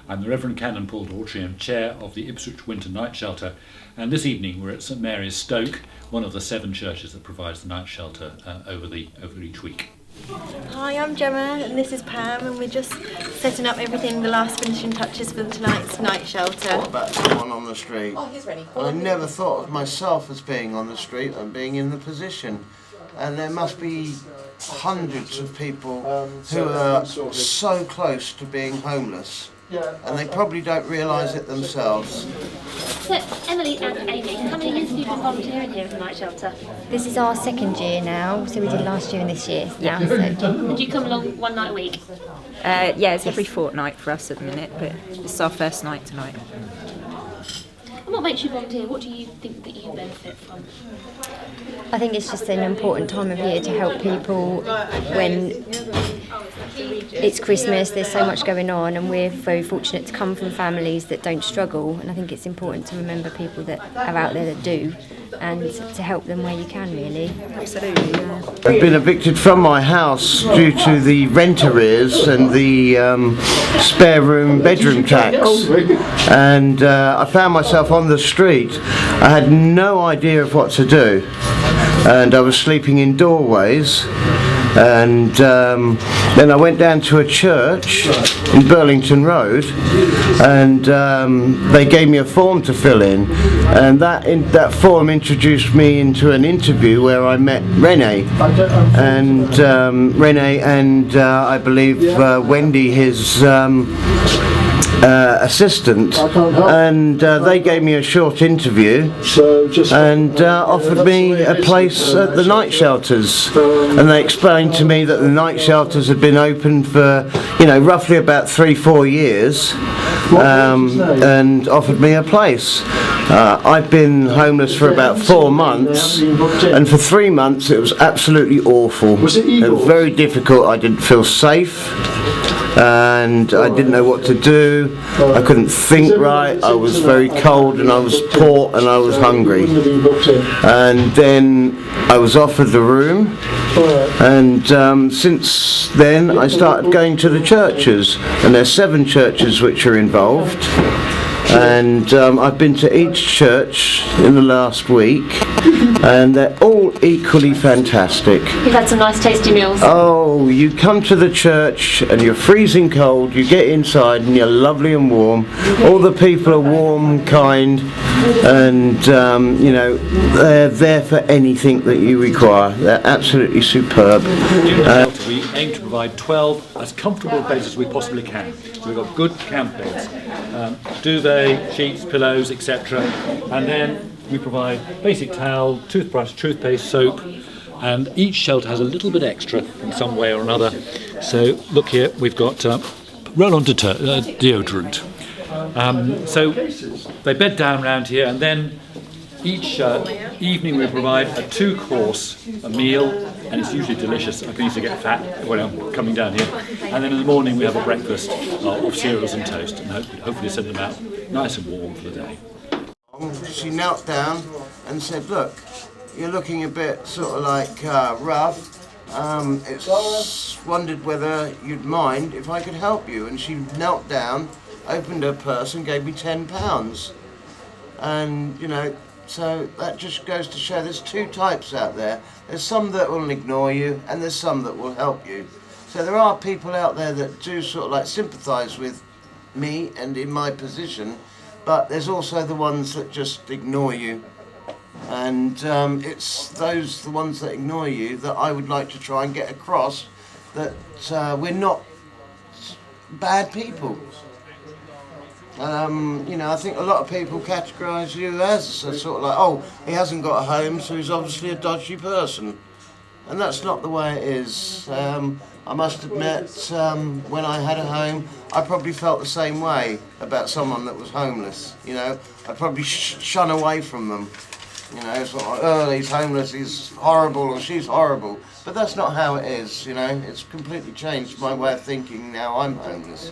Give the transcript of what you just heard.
I'm the Reverend Canon Paul Daughtry. I'm Chair of the Ipswich Winter Night Shelter, and this evening we're at St Mary's, Stoke, one of the 7 churches that provides the night shelter over each week. Hi, I'm Gemma and this is Pam, and we're just setting up everything, the last finishing touches for tonight's night shelter. What about someone on the street? Oh, he's ready. I never thought of myself as being on the street and being in the position. And there must be hundreds of people who are so close to being homeless, and they probably don't realise it themselves. So, Emily and Amy, how many years have you been volunteering here at the night shelter? This is our 2nd year now, so we did last year and this year now. So. And do you come along one night a week? Yeah, it's every fortnight for us at the minute, but it's our first night tonight. And what makes you volunteer? What do you think that you benefit from? I think it's just an important time of year to help people when it's Christmas, there's so much going on, and we're very fortunate to come from families that don't struggle, and I think it's important to remember people that are out there that do, and to help them where you can, really. Absolutely, yeah. I've been evicted from my house due to the rent arrears and the spare room bedroom tax, and I found myself on the street. I had no idea of what to do, and I was sleeping in doorways. And then I went down to a church in Burlington Road, and they gave me a form to fill in, and that form introduced me into an interview where I met Renee, and I believe Wendy, his assistant, and they gave me a short interview and offered me a place at the night shelters, and they explained to me that the night shelters had been open for roughly about 3-4 years, and offered me a place. I've been homeless for about 4 months, and for 3 months it was absolutely awful. It was very difficult. I didn't feel safe, and I didn't know what to do. I couldn't think right. I was very cold, and I was poor, and I was hungry. And then I was offered the room, and since then I started going to the churches, and there's 7 churches which are involved. And I've been to each church in the last week, and they're all equally fantastic. You've had some nice tasty meals. Oh, you come to the church and you're freezing cold, you get inside and you're lovely and warm. All the people are warm, kind, and they're there for anything that you require. They're absolutely superb. We aim to provide 12 as comfortable beds as we possibly can. We've got good camp beds, duvet, sheets, pillows, etc. And then we provide basic towel, toothbrush, toothpaste, soap, and each shelter has a little bit extra in some way or another. So look here, we've got roll-on deodorant. So they bed down around here, and then each evening we provide a 2-course meal, and it's usually delicious. I used to get fat when I'm coming down here. And then in the morning we have a breakfast of cereals and toast, and hopefully send them out nice and warm for the day. She knelt down and said, "Look, you're looking a bit sort of like rough. It's wondered whether you'd mind if I could help you." And she knelt down, opened her purse and gave me £10. And so that just goes to show there's 2 types out there. There's some that will ignore you, and there's some that will help you. So there are people out there that do sort of like sympathise with me and in my position, but there's also the ones that just ignore you. And it's the ones that ignore you that I would like to try and get across that we're not bad people. I think a lot of people categorise you as a sort of like, oh, he hasn't got a home, so he's obviously a dodgy person. And that's not the way it is. I must admit, when I had a home, I probably felt the same way about someone that was homeless. I'd probably shun away from them. Sort of like, oh, he's homeless, he's horrible, or she's horrible. But that's not how it is, It's completely changed my way of thinking now I'm homeless.